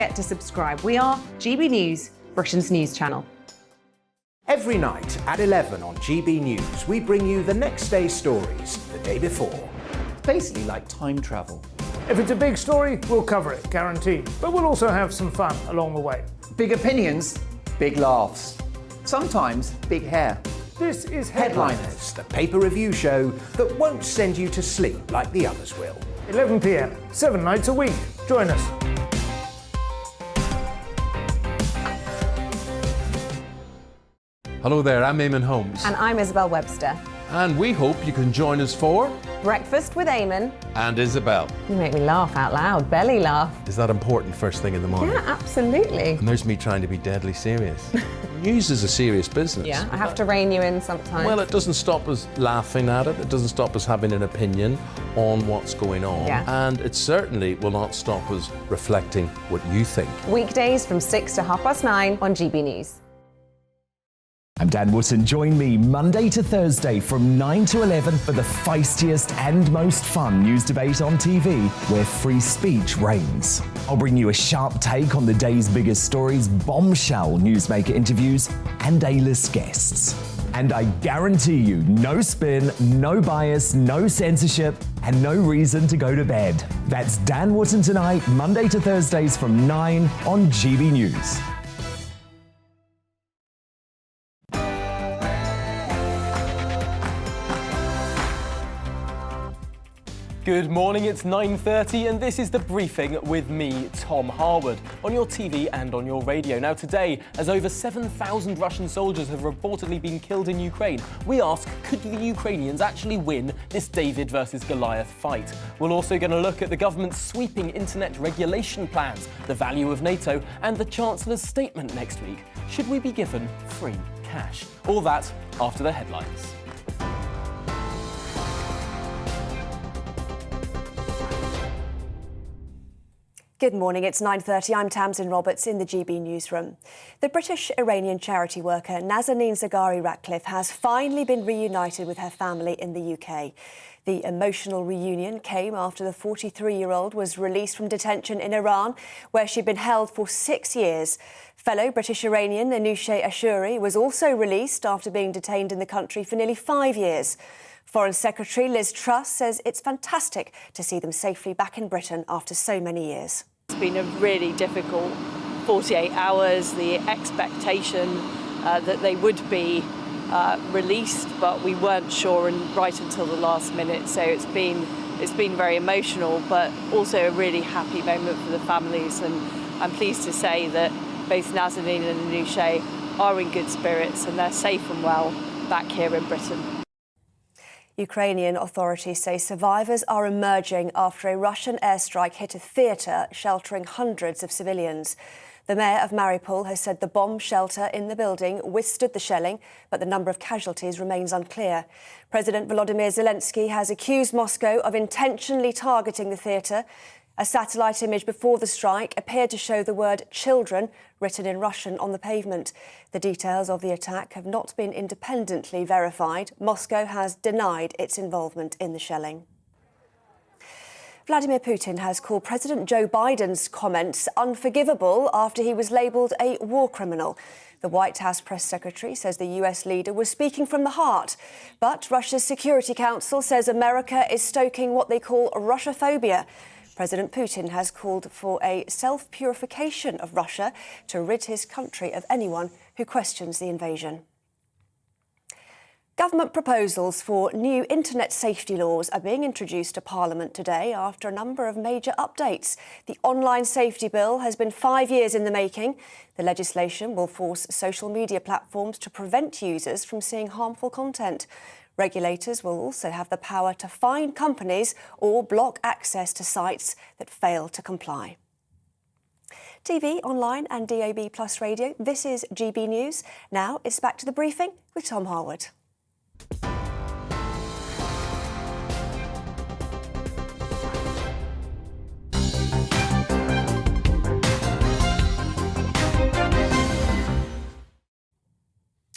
Get to subscribe. We are GB News, Britain's news channel. Every night at 11 on GB News, we bring you the next day's stories the day before. It's basically like time travel. If it's a big story, we'll cover it, guaranteed. But we'll also have some fun along the way. Big opinions, big laughs. Sometimes big hair. This is Headliners, the paper review show that won't send you to sleep like the others will. 11 p.m, 7 nights a week. Join us. Hello there, I'm Eamon Holmes. And I'm Isabel Webster. And we hope you can join us for Breakfast with Eamon. And Isabel. You make me laugh out loud, belly laugh. Is that important first thing in the morning? Yeah, absolutely. And there's me trying to be deadly serious. News is a serious business. Yeah, I have to rein you in sometimes. Well, it doesn't stop us laughing at it. It doesn't stop us having an opinion on what's going on. Yeah. And it certainly will not stop us reflecting what you think. Weekdays from 6 to 9:30 on GB News. I'm Dan Wootton. Join me Monday to Thursday from 9 to 11 for the feistiest and most fun news debate on TV, where free speech reigns. I'll bring you a sharp take on the day's biggest stories, bombshell newsmaker interviews, and A-list guests. And I guarantee you, no spin, no bias, no censorship, and no reason to go to bed. That's Dan Wootton tonight, Monday to Thursdays from 9 on GB News. Good morning, it's 9:30 and this is The Briefing with me, Tom Harwood, on your TV and on your radio. Now today, as over 7,000 Russian soldiers have reportedly been killed in Ukraine, we ask, could the Ukrainians actually win this David versus Goliath fight? We're also going to look at the government's sweeping internet regulation plans, the value of NATO and the Chancellor's statement next week. Should we be given free cash? All that after the headlines. Good morning, it's 9:30. I'm Tamsin Roberts in the GB newsroom. The British-Iranian charity worker Nazanin Zaghari-Ratcliffe has finally been reunited with her family in the UK. The emotional reunion came after the 43-year-old was released from detention in Iran, where she'd been held for 6 years. Fellow British-Iranian Anousheh Ashuri was also released after being detained in the country for nearly 5 years. Foreign Secretary Liz Truss says it's fantastic to see them safely back in Britain after so many years. It's been a really difficult 48 hours, the expectation that they would be released, but we weren't sure and right until the last minute. So it's been very emotional, but also a really happy moment for the families. And I'm pleased to say that both Nazanin and Anousheh are in good spirits and they're safe and well back here in Britain. Ukrainian authorities say survivors are emerging after a Russian airstrike hit a theatre sheltering hundreds of civilians. The mayor of Mariupol has said the bomb shelter in the building withstood the shelling, but the number of casualties remains unclear. President Volodymyr Zelensky has accused Moscow of intentionally targeting the theatre. A satellite image before the strike appeared to show the word children written in Russian on the pavement. The details of the attack have not been independently verified. Moscow has denied its involvement in the shelling. Vladimir Putin has called President Joe Biden's comments unforgivable after he was labelled a war criminal. The White House press secretary says the US leader was speaking from the heart. But Russia's Security Council says America is stoking what they call Russophobia. President Putin has called for a self-purification of Russia to rid his country of anyone who questions the invasion. Government proposals for new internet safety laws are being introduced to Parliament today after a number of major updates. The online safety bill has been 5 years in the making. The legislation will force social media platforms to prevent users from seeing harmful content. Regulators will also have the power to fine companies or block access to sites that fail to comply. TV, online and DAB+ radio, this is GB News. Now it's back to the briefing with Tom Harwood.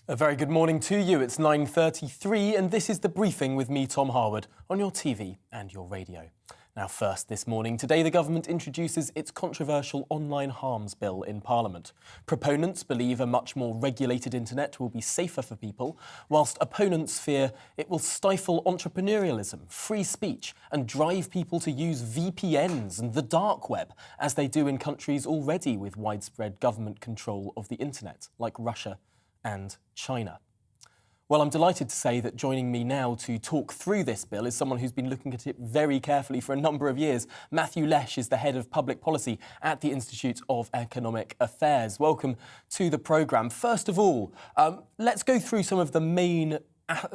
A very good morning to you. It's 9:33 and this is The Briefing with me, Tom Harwood, on your TV and your radio. Now first this morning, today the government introduces its controversial online harms bill in Parliament. Proponents believe a much more regulated internet will be safer for people, whilst opponents fear it will stifle entrepreneurialism, free speech and drive people to use VPNs and the dark web, as they do in countries already with widespread government control of the internet, like Russia and China. Well, I'm delighted to say that joining me now to talk through this bill is someone who's been looking at it very carefully for a number of years. Matthew Lesh is the head of public policy at the Institute of Economic Affairs. Welcome to the programme. First of all, let's go through some of the main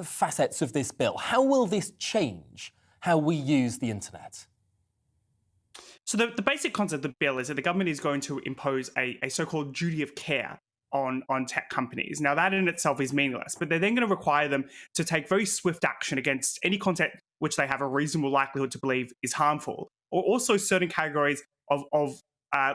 facets of this bill. How will this change how we use the internet? So the basic concept of the bill is that the government is going to impose a so-called duty of care on tech companies. Now, that in itself is meaningless, but they're then going to require them to take very swift action against any content which they have a reasonable likelihood to believe is harmful, or also certain categories of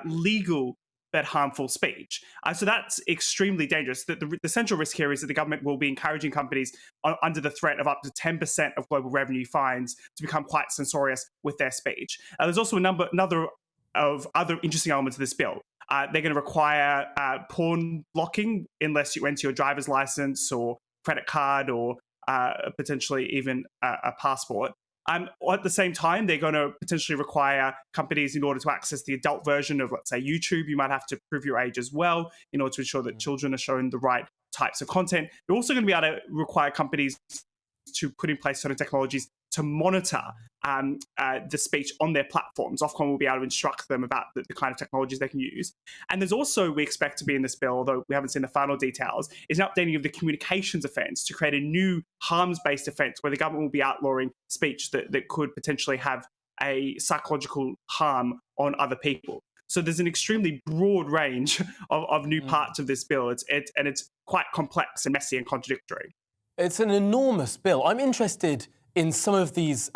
legal but harmful speech. So that's extremely dangerous. The central risk here is that the government will be encouraging companies under the threat of up to 10% of global revenue fines to become quite censorious with their speech. There's also another of other interesting elements of this bill. They're going to require porn blocking unless you enter your driver's license or credit card or potentially even a passport. At the same time, they're going to potentially require companies, in order to access the adult version of, let's say, YouTube, you might have to prove your age as well in order to ensure that children are shown the right types of content. They're also going to be able to require companies to put in place certain technologies to monitor the speech on their platforms. Ofcom will be able to instruct them about the kind of technologies they can use. And there's also, we expect to be in this bill, although we haven't seen the final details, is an updating of the communications offence to create a new harms-based offence where the government will be outlawing speech that could potentially have a psychological harm on other people. So there's an extremely broad range of new parts of this bill. It's quite complex and messy and contradictory. It's an enormous bill. I'm interested in some of these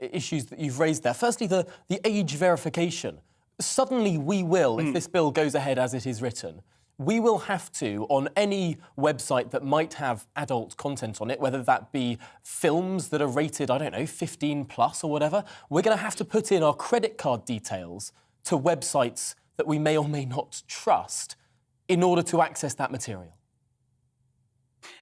issues that you've raised there. Firstly, the age verification. Suddenly we will, if this bill goes ahead as it is written, we will have to, on any website that might have adult content on it, whether that be films that are rated, I don't know, 15 plus or whatever, we're going to have to put in our credit card details to websites that we may or may not trust in order to access that material.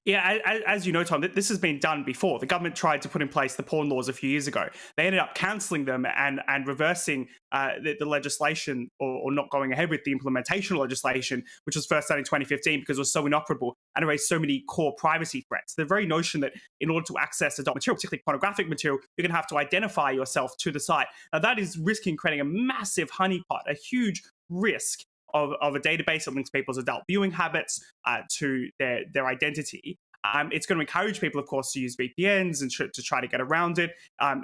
Yeah, as you know, Tom, this has been done before. The government tried to put in place the porn laws a few years ago. They ended up cancelling them and reversing the legislation or not going ahead with the implementation legislation, which was first done in 2015 because it was so inoperable and it raised so many core privacy threats. The very notion that in order to access adult material, particularly pornographic material, you're going to have to identify yourself to the site. Now, that is risking creating a massive honeypot, a huge risk of a database that links people's adult viewing habits to their identity. It's going to encourage people, of course, to use VPNs and to try to get around it.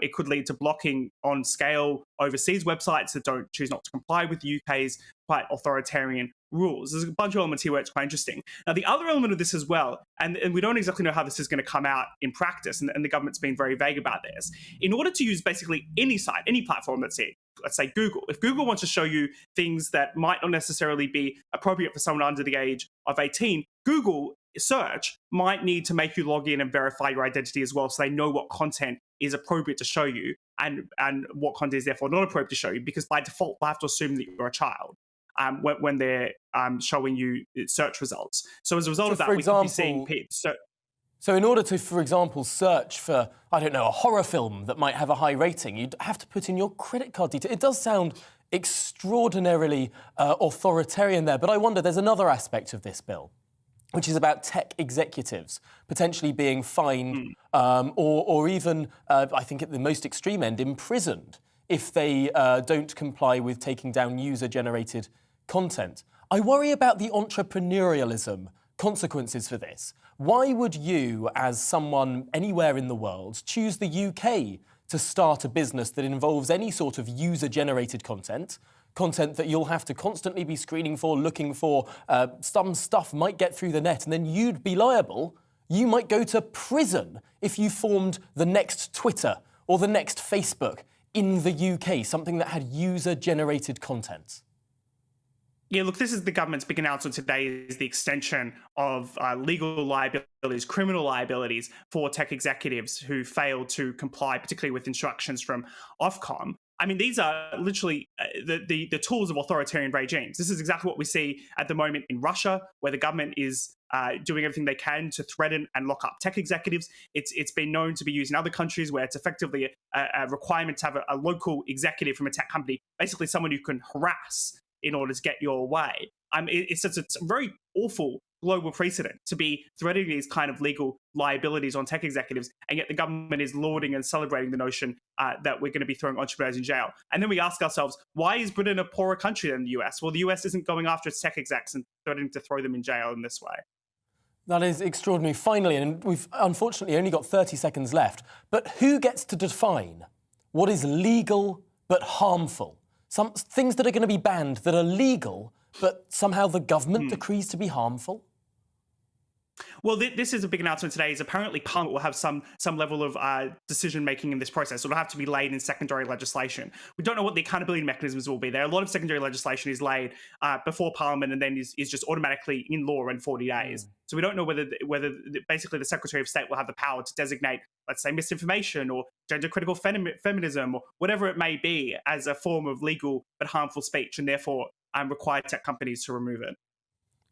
It could lead to blocking on scale overseas websites that choose not to comply with the UK's quite authoritarian rules. There's a bunch of elements here where it's quite interesting. Now, the other element of this as well, and we don't exactly know how this is going to come out in practice, and the government's been very vague about this. In order to use basically any site, any platform, let's say Google. If Google wants to show you things that might not necessarily be appropriate for someone under the age of 18, Google search might need to make you log in and verify your identity as well, so they know what content is appropriate to show you and what content is therefore not appropriate to show you, because by default they have to assume that you're a child when they're showing you search results. So as a result of that, we could be seeing So in order to, for example, search for, I don't know, a horror film that might have a high rating, you'd have to put in your credit card details. It does sound extraordinarily authoritarian there, but I wonder, there's another aspect of this bill, which is about tech executives potentially being fined or even, I think at the most extreme end, imprisoned if they don't comply with taking down user-generated content. I worry about the entrepreneurialism consequences for this. Why would you, as someone anywhere in the world, choose the UK to start a business that involves any sort of user-generated content that you'll have to constantly be screening for, looking for? Some stuff might get through the net and then you'd be liable. You might go to prison if you formed the next Twitter or the next Facebook in the UK, something that had user-generated content. Yeah, look, this is the government's big announcement today, is the extension of legal liabilities, criminal liabilities for tech executives who fail to comply, particularly with instructions from Ofcom. I mean, these are literally the tools of authoritarian regimes. This is exactly what we see at the moment in Russia, where the government is doing everything they can to threaten and lock up tech executives. It's been known to be used in other countries where it's effectively a requirement to have a local executive from a tech company, basically someone you can harass in order to get your way. It's a very awful global precedent to be threatening these kind of legal liabilities on tech executives, and yet the government is lauding and celebrating the notion that we're going to be throwing entrepreneurs in jail. And then we ask ourselves, why is Britain a poorer country than the US? Well, the US isn't going after its tech execs and threatening to throw them in jail in this way. That is extraordinary. Finally, and we've unfortunately only got 30 seconds left, but who gets to define what is legal but harmful? Some things that are going to be banned that are legal, but somehow the government decrees to be harmful? Well, this is a big announcement today. Is apparently Parliament will have some level of decision making in this process. It'll have to be laid in secondary legislation. We don't know what the accountability mechanisms will be. There, a lot of secondary legislation is laid before Parliament and then is just automatically in law in 40 days. So we don't know whether basically the Secretary of State will have the power to designate, let's say, misinformation or gender critical feminism or whatever it may be as a form of legal but harmful speech, and therefore require tech companies to remove it.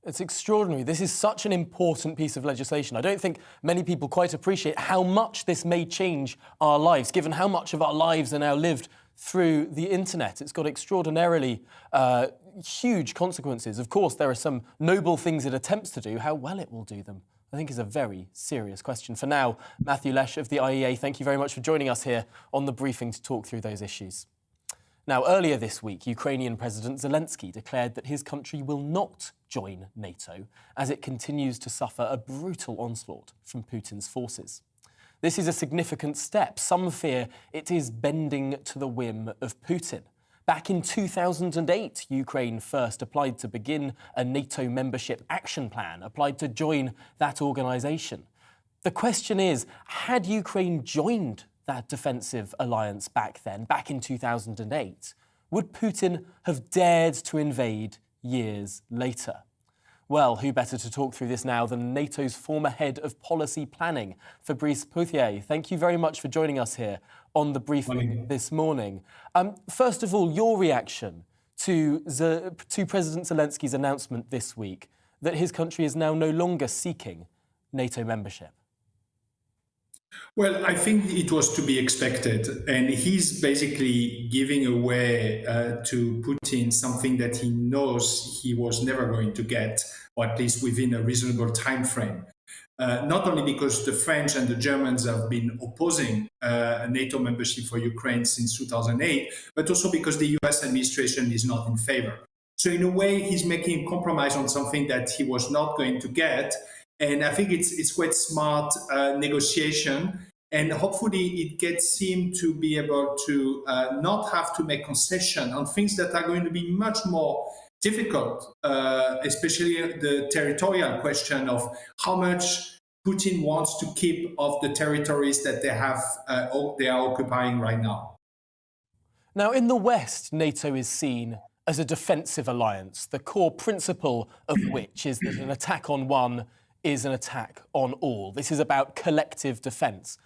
It's extraordinary. This is such an important piece of legislation. I don't think many people quite appreciate how much this may change our lives, given how much of our lives are now lived through the internet. It's got extraordinarily huge consequences. Of course, there are some noble things it attempts to do. How well it will do them, I think, is a very serious question. For now, Matthew Lesh of the IEA, thank you very much for joining us here on The Briefing to talk through those issues. Now, earlier this week, Ukrainian President Zelensky declared that his country will not join NATO as it continues to suffer a brutal onslaught from Putin's forces. This is a significant step. Some fear it is bending to the whim of Putin. Back in 2008, Ukraine first applied to begin a NATO membership action plan, applied to join that organisation. The question is, had Ukraine joined that defensive alliance back then, back in 2008, would Putin have dared to invade years later? Well, who better to talk through this now than NATO's former head of policy planning, Fabrice Pouthier. Thank you very much for joining us here on The Briefing this morning. First of all, your reaction to President Zelensky's announcement this week that his country is now no longer seeking NATO membership. Well, I think it was to be expected, and he's basically giving away to Putin something that he knows he was never going to get, or at least within a reasonable time frame. Not only because the French and the Germans have been opposing a NATO membership for Ukraine since 2008, but also because the US administration is not in favor. So in a way, he's making a compromise on something that he was not going to get. And I think it's quite smart negotiation, and hopefully it gets him to be able to not have to make concession on things that are going to be much more difficult, especially the territorial question of how much Putin wants to keep of the territories that they are occupying right now. Now, in the West, NATO is seen as a defensive alliance, the core principle of which is that an attack on one is an attack on all. This is about collective defence.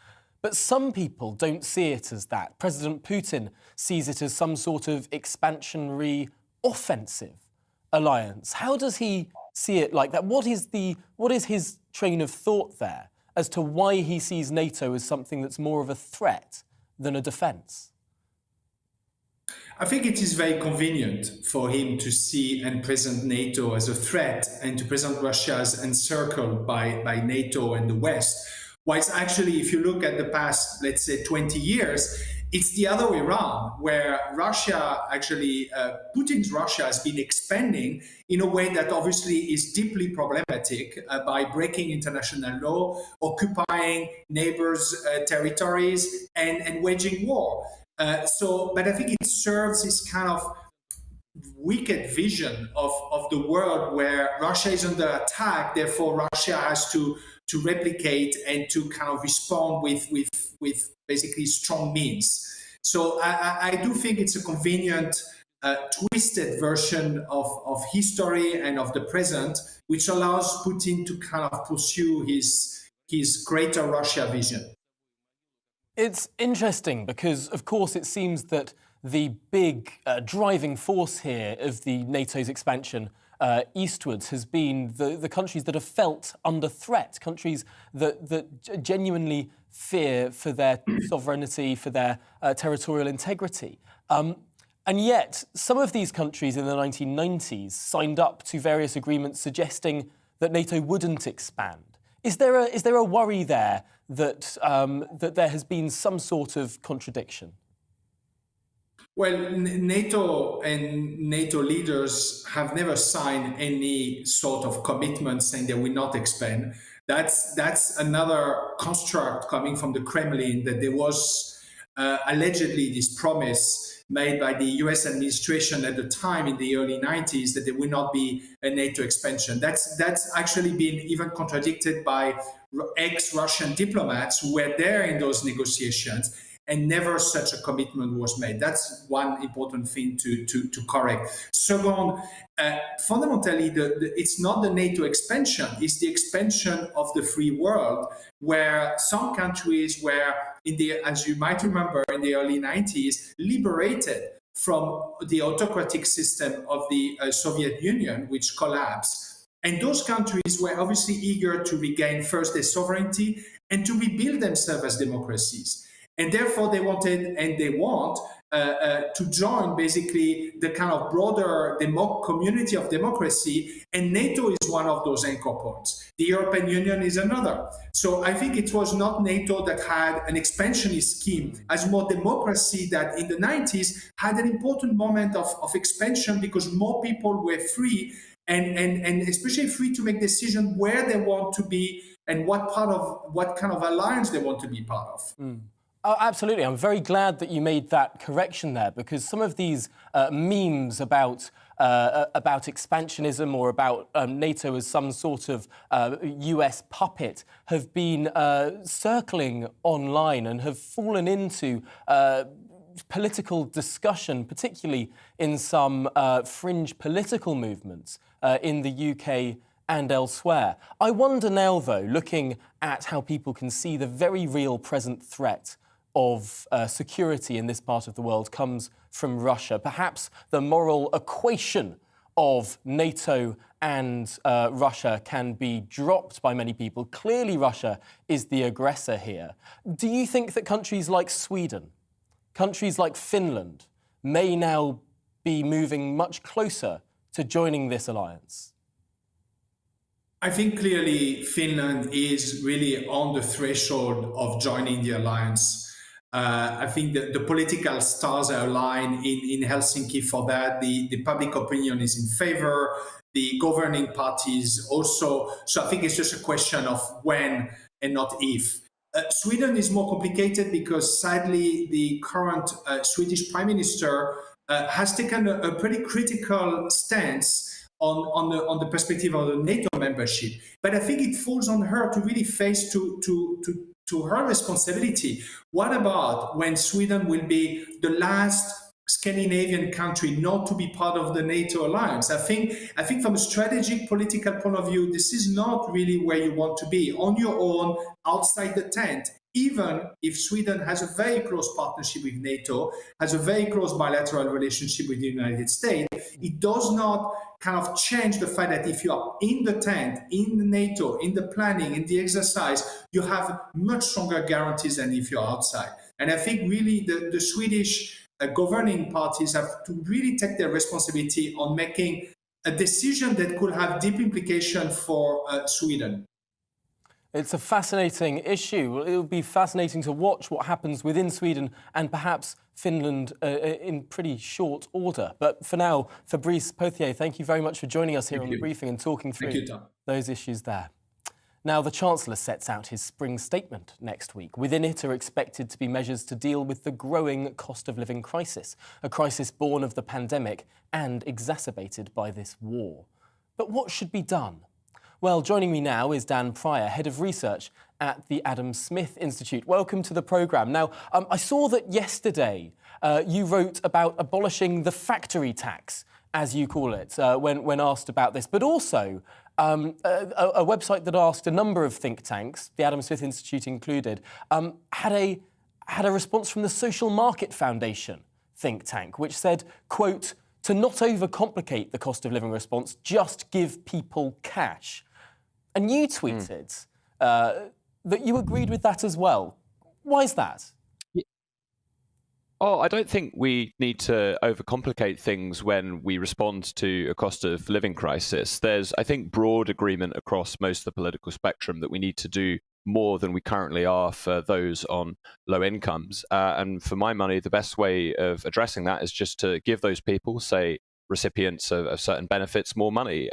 But some people don't see it as that. President Putin sees it as some sort of expansionary, offensive alliance. How does he see it like that? What is his train of thought there as to why he sees NATO as something that's more of a threat than a defence? I think it is very convenient for him to see and present NATO as a threat and to present Russia as encircled by NATO and the West. Whilst actually, if you look at the past, let's say 20 years, it's the other way around, where Russia actually, Putin's Russia has been expanding in a way that obviously is deeply problematic by breaking international law, occupying neighbors' territories and waging war. But I think it serves this kind of wicked vision of the world where Russia is under attack, therefore Russia has to replicate and to kind of respond with basically strong means. So I do think it's a convenient, twisted version of history and of the present, which allows Putin to kind of pursue his greater Russia vision. It's interesting because, of course, it seems that the big driving force here of the NATO's expansion eastwards has been the countries that have felt under threat, countries that genuinely fear for their sovereignty, for their territorial integrity. And yet, some of these countries in the 1990s signed up to various agreements suggesting that NATO wouldn't expand. Is there a worry there that there has been some sort of contradiction? Well, NATO and NATO leaders have never signed any sort of commitment saying they will not expand. That's another construct coming from the Kremlin, that there was allegedly this promise made by the US administration at the time in the early 90s that there will not be a NATO expansion. That's actually been even contradicted by ex-Russian diplomats who were there in those negotiations, and never such a commitment was made. That's one important thing to correct. Second, fundamentally, it's not the NATO expansion, it's the expansion of the free world, where some countries were, as you might remember, in the early 90s, liberated from the autocratic system of the Soviet Union, which collapsed. And those countries were obviously eager to regain first their sovereignty and to rebuild themselves as democracies. And therefore, they wanted, and they want, to join basically the kind of broader community of democracy, and NATO is one of those anchor points. The European Union is another. So I think it was not NATO that had an expansionist scheme, as more democracy that in the 90s had an important moment of expansion, because more people were free and especially free to make decisions where they want to be and what kind of alliance they want to be part of. Oh, absolutely. I'm very glad that you made that correction there, because some of these memes about expansionism or about NATO as some sort of US puppet have been circling online and have fallen into political discussion, particularly in some fringe political movements in the UK and elsewhere. I wonder now, though, looking at how people can see the very real present threat of security in this part of the world comes from Russia. Perhaps the moral equation of NATO and Russia can be dropped by many people. Clearly, Russia is the aggressor here. Do you think that countries like Sweden, countries like Finland, may now be moving much closer to joining this alliance? I think clearly Finland is really on the threshold of joining the alliance. I think that the political stars are aligned in Helsinki for that. The public opinion is in favor, the governing parties also. So I think it's just a question of when and not if. Sweden is more complicated because sadly the current Swedish Prime Minister has taken a pretty critical stance on the perspective of the NATO membership. But I think it falls on her to really face to her responsibility. What about when Sweden will be the last Scandinavian country not to be part of the NATO alliance? I think from a strategic political point of view, this is not really where you want to be, on your own, outside the tent. Even if Sweden has a very close partnership with NATO, has a very close bilateral relationship with the United States, it does not kind of change the fact that if you are in the tent, in the NATO, in the planning, in the exercise, you have much stronger guarantees than if you're outside. And I think really the Swedish governing parties have to really take their responsibility on making a decision that could have deep implications for Sweden. It's a fascinating issue. It will be fascinating to watch what happens within Sweden and perhaps Finland in pretty short order. But for now, Fabrice Pothier, thank you very much for joining us here on the briefing and talking through those issues there. Now, the Chancellor sets out his spring statement next week. Within it are expected to be measures to deal with the growing cost of living crisis, a crisis born of the pandemic and exacerbated by this war. But what should be done? Well, joining me now is Dan Pryor, Head of Research at the Adam Smith Institute. Welcome to the programme. Now, I saw that yesterday you wrote about abolishing the factory tax, as you call it, when asked about this, but also a website that asked a number of think tanks, the Adam Smith Institute included, had a response from the Social Market Foundation think tank, which said, quote, to not overcomplicate the cost of living response, just give people cash. And you tweeted that you agreed with that as well. Why is that? Oh, I don't think we need to overcomplicate things when we respond to a cost of living crisis. There's, I think, broad agreement across most of the political spectrum that we need to do more than we currently are for those on low incomes. And for my money, the best way of addressing that is just to give those people, say, recipients of certain benefits, more money.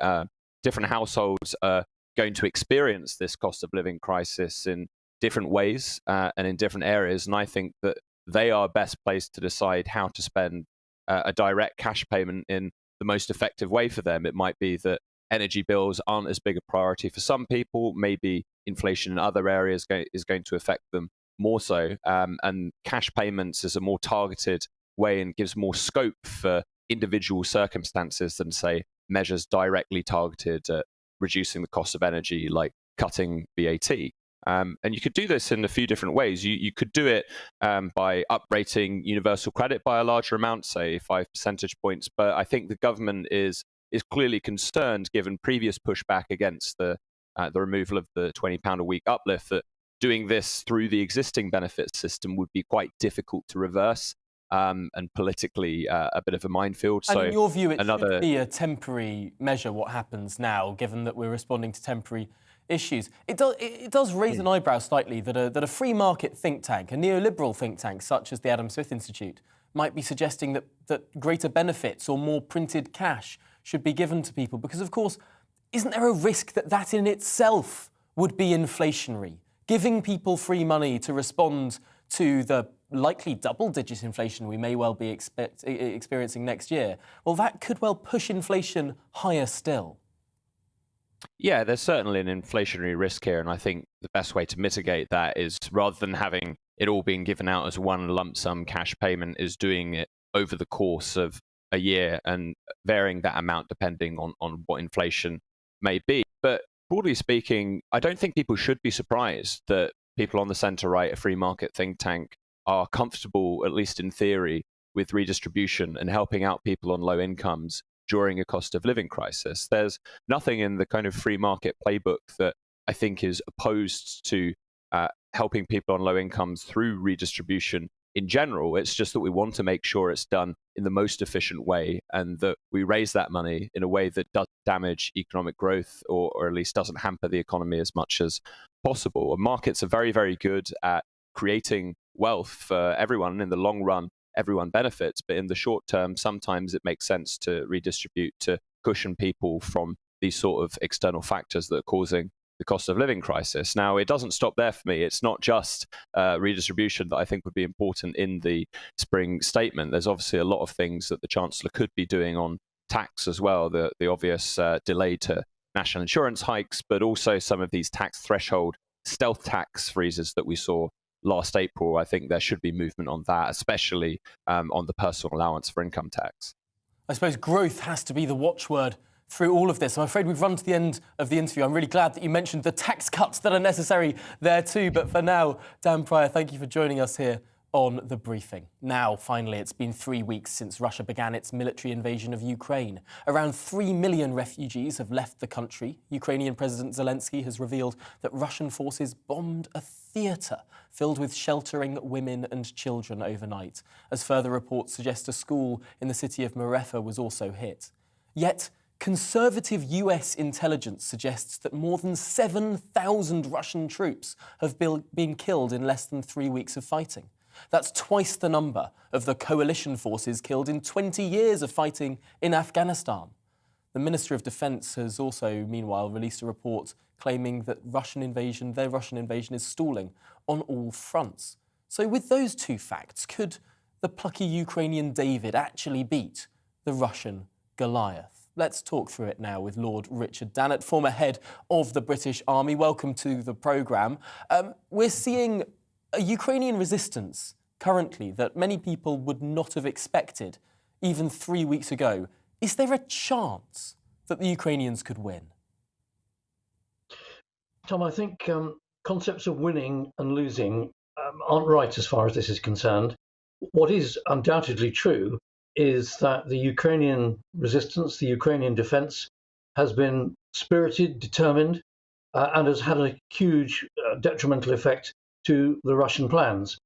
Different households are going to experience this cost of living crisis in different ways and in different areas. And I think that they are best placed to decide how to spend a direct cash payment in the most effective way for them. It might be that energy bills aren't as big a priority for some people. Maybe inflation in other areas is going to affect them more so. And cash payments is a more targeted way and gives more scope for individual circumstances than, say, measures directly targeted at reducing the cost of energy, like cutting VAT. And you could do this in a few different ways. You could do it by uprating universal credit by a larger amount, say 5 percentage points. But I think the government is clearly concerned, given previous pushback against the removal of the £20 a week uplift, that doing this through the existing benefit system would be quite difficult to reverse and politically a bit of a minefield. And so in your view, it should be a temporary measure, what happens now, given that we're responding to temporary issues. It does raise an eyebrow slightly that a free market think tank, a neoliberal think tank such as the Adam Smith Institute, might be suggesting that greater benefits or more printed cash should be given to people. Because, of course, isn't there a risk that in itself would be inflationary? Giving people free money to respond to the likely double-digit inflation we may well be experiencing next year, well, that could well push inflation higher still. Yeah, there's certainly an inflationary risk here, and I think the best way to mitigate that is, rather than having it all being given out as one lump sum cash payment, is doing it over the course of a year and varying that amount depending on what inflation may be. But broadly speaking, I don't think people should be surprised that people on the centre-right, a free market think tank, are comfortable, at least in theory, with redistribution and helping out people on low incomes during a cost of living crisis. There's nothing in the kind of free market playbook that I think is opposed to helping people on low incomes through redistribution in general. It's just that we want to make sure it's done in the most efficient way and that we raise that money in a way that doesn't damage economic growth or at least doesn't hamper the economy as much as possible. And markets are very, very good at creating wealth for everyone. In the long run, everyone benefits, but in the short term, sometimes it makes sense to redistribute to cushion people from these sort of external factors that are causing the cost of living crisis. Now, it doesn't stop there for me. It's not just redistribution that I think would be important in the spring statement. There's obviously a lot of things that the Chancellor could be doing on tax as well, the obvious delay to national insurance hikes, but also some of these tax threshold stealth tax freezes that we saw last April. I think there should be movement on that, especially on the personal allowance for income tax. I suppose growth has to be the watchword through all of this. I'm afraid we've run to the end of the interview. I'm really glad that you mentioned the tax cuts that are necessary there too. But for now, Dan Pryor, thank you for joining us here on The Briefing. Now, finally, it's been 3 weeks since Russia began its military invasion of Ukraine. Around 3 million refugees have left the country. Ukrainian President Zelensky has revealed that Russian forces bombed a theatre filled with sheltering women and children overnight, as further reports suggest a school in the city of Marefa was also hit. Yet, conservative US intelligence suggests that more than 7,000 Russian troops have been killed in less than 3 weeks of fighting. That's twice the number of the coalition forces killed in 20 years of fighting in Afghanistan. The Ministry of Defence has also, meanwhile, released a report claiming that their Russian invasion is stalling on all fronts. So with those two facts, could the plucky Ukrainian David actually beat the Russian Goliath? Let's talk through it now with Lord Richard Dannett, former head of the British Army. Welcome to the programme. We're seeing a Ukrainian resistance currently that many people would not have expected even 3 weeks ago. Is there a chance that the Ukrainians could win? Tom, I think concepts of winning and losing aren't right as far as this is concerned. what is undoubtedly true is that the Ukrainian resistance, the Ukrainian defense, has been spirited, determined, and has had a huge detrimental effect to the Russian plans.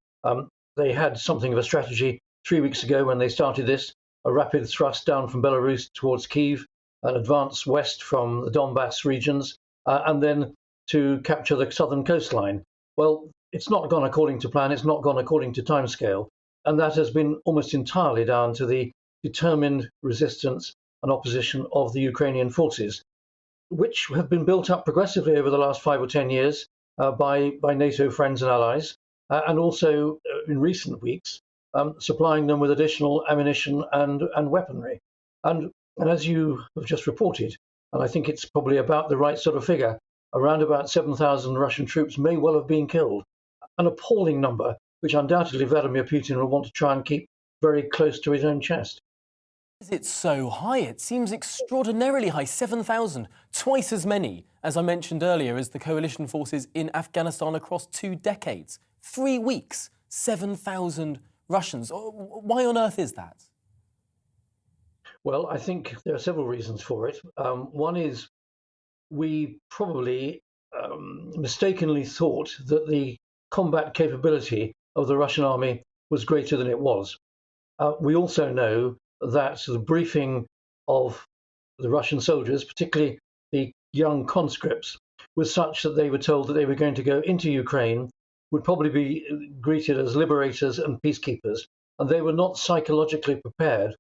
They had something of a strategy 3 weeks ago when they started this, a rapid thrust down from Belarus towards Kyiv, an advance west from the Donbass regions, and then to capture the southern coastline. Well, it's not gone according to plan, it's not gone according to timescale, and that has been almost entirely down to the determined resistance and opposition of the Ukrainian forces, which have been built up progressively over the last 5 or 10 years by NATO friends and allies, and also in recent weeks, supplying them with additional ammunition and weaponry. And as you have just reported, and I think it's probably about the right sort of figure, around about 7,000 Russian troops may well have been killed. An appalling number, which undoubtedly Vladimir Putin will want to try and keep very close to his own chest. It's so high. It seems extraordinarily high. 7,000, twice as many, as I mentioned earlier, as the coalition forces in Afghanistan across 2 decades. 3 weeks, 7,000 Russians. Why on earth is that? Well, I think there are several reasons for it. One is we probably mistakenly thought that the combat capability of the Russian army was greater than it was. We also know that the briefing of the Russian soldiers, particularly the young conscripts, was such that they were told that they were going to go into Ukraine, would probably be greeted as liberators and peacekeepers, and they were not psychologically prepared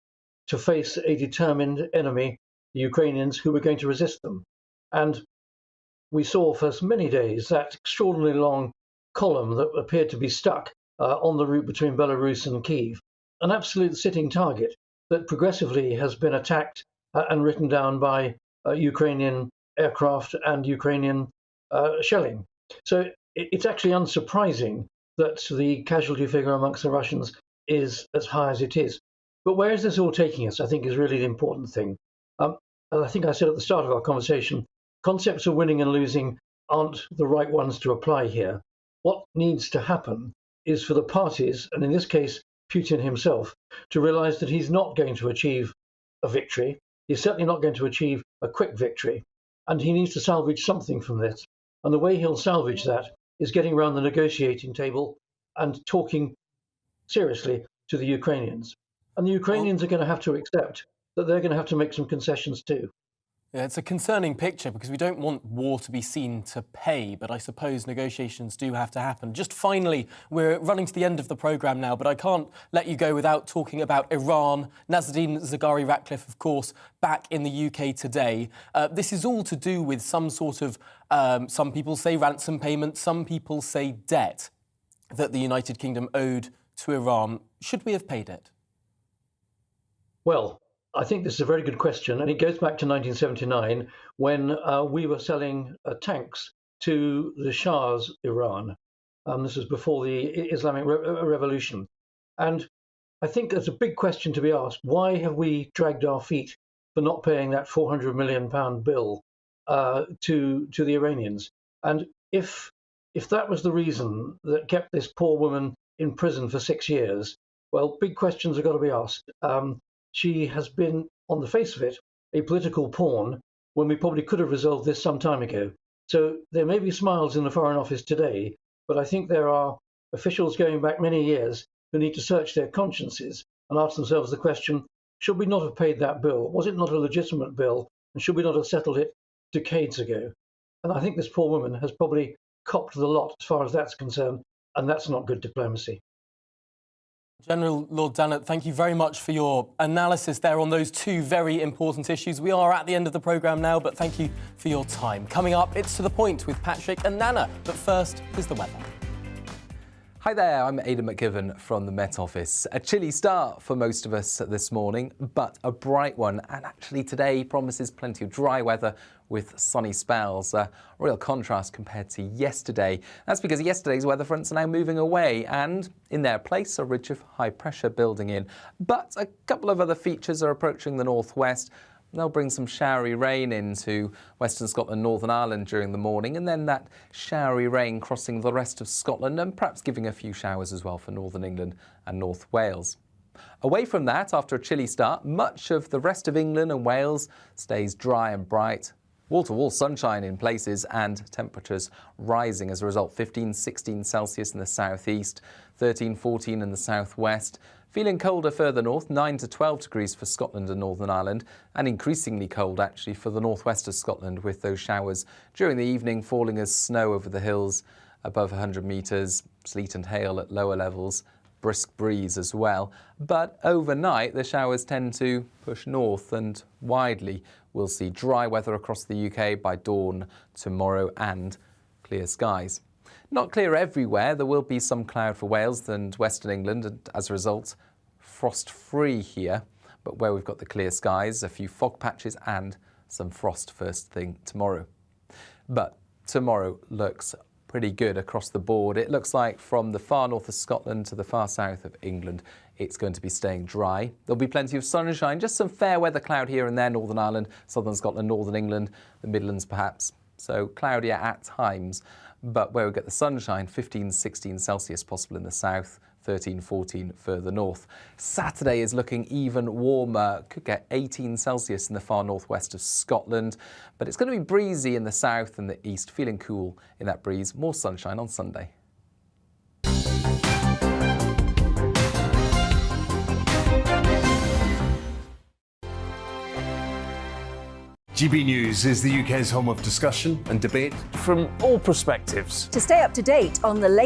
to face a determined enemy, the Ukrainians, who were going to resist them. And we saw for many days that extraordinarily long column that appeared to be stuck on the route between Belarus and Kyiv, an absolute sitting target that progressively has been attacked and written down by Ukrainian aircraft and Ukrainian shelling. So it's actually unsurprising that the casualty figure amongst the Russians is as high as it is. But where is this all taking us, I think, is really the important thing. As I think I said at the start of our conversation, concepts of winning and losing aren't the right ones to apply here. What needs to happen is for the parties, and in this case, Putin himself, to realize that he's not going to achieve a victory. He's certainly not going to achieve a quick victory. And he needs to salvage something from this. And the way he'll salvage that is getting around the negotiating table and talking seriously to the Ukrainians. And the Ukrainians are going to have to accept that they're going to have to make some concessions too. Yeah, it's a concerning picture because we don't want war to be seen to pay, but I suppose negotiations do have to happen. Just finally, we're running to the end of the programme now, but I can't let you go without talking about Iran. Nazanin Zaghari-Ratcliffe, of course, back in the UK today. This is all to do with some sort of, some people say ransom payment, some people say debt that the United Kingdom owed to Iran. Should we have paid it? Well, I think this is a very good question, and it goes back to 1979 when we were selling tanks to the Shah's Iran. This was before the Islamic Revolution. And I think there's a big question to be asked. Why have we dragged our feet for not paying that £400 million bill to the Iranians? And if that was the reason that kept this poor woman in prison for 6 years, well, big questions have got to be asked. She has been, on the face of it, a political pawn when we probably could have resolved this some time ago. So there may be smiles in the Foreign Office today, but I think there are officials going back many years who need to search their consciences and ask themselves the question, should we not have paid that bill? Was it not a legitimate bill? And should we not have settled it decades ago? And I think this poor woman has probably copped the lot as far as that's concerned, and that's not good diplomacy. General Lord Dannatt, thank you very much for your analysis there on those two very important issues. We are at the end of the programme now, but thank you for your time. Coming up, it's To The Point with Patrick and Nana. But first is the weather. Hi there, I'm Aidan McGiven from the Met Office. A chilly start for most of us this morning, but a bright one. And actually today promises plenty of dry weather with sunny spells. A real contrast compared to yesterday. That's because yesterday's weather fronts are now moving away and in their place a ridge of high pressure building in. But a couple of other features are approaching the northwest. They'll bring some showery rain into Western Scotland, Northern Ireland during the morning, and then that showery rain crossing the rest of Scotland and perhaps giving a few showers as well for Northern England and North Wales. Away from that, after a chilly start, much of the rest of England and Wales stays dry and bright. Wall-to-wall sunshine in places and temperatures rising as a result. 15-16 Celsius in the southeast, 13-14 in the southwest. Feeling colder further north, 9 to 12 degrees for Scotland and Northern Ireland, and increasingly cold actually for the northwest of Scotland, with those showers during the evening falling as snow over the hills above 100 metres, sleet and hail at lower levels, brisk breeze as well. But overnight the showers tend to push north, and widely we'll see dry weather across the UK by dawn tomorrow and clear skies. Not clear everywhere. There will be some cloud for Wales and Western England, and as a result, frost-free here. But where we've got the clear skies, a few fog patches and some frost first thing tomorrow. But tomorrow looks pretty good across the board. It looks like from the far north of Scotland to the far south of England, it's going to be staying dry. There'll be plenty of sunshine, just some fair weather cloud here and there, Northern Ireland, Southern Scotland, Northern England, the Midlands perhaps. So cloudier at times. But where we get the sunshine, 15-16 Celsius possible in the south, 13-14 further north. Saturday is looking even warmer. Could get 18 Celsius in the far northwest of Scotland. But it's going to be breezy in the south and the east, feeling cool in that breeze. More sunshine on Sunday. GB News is the UK's home of discussion and debate from all perspectives. To stay up to date on the latest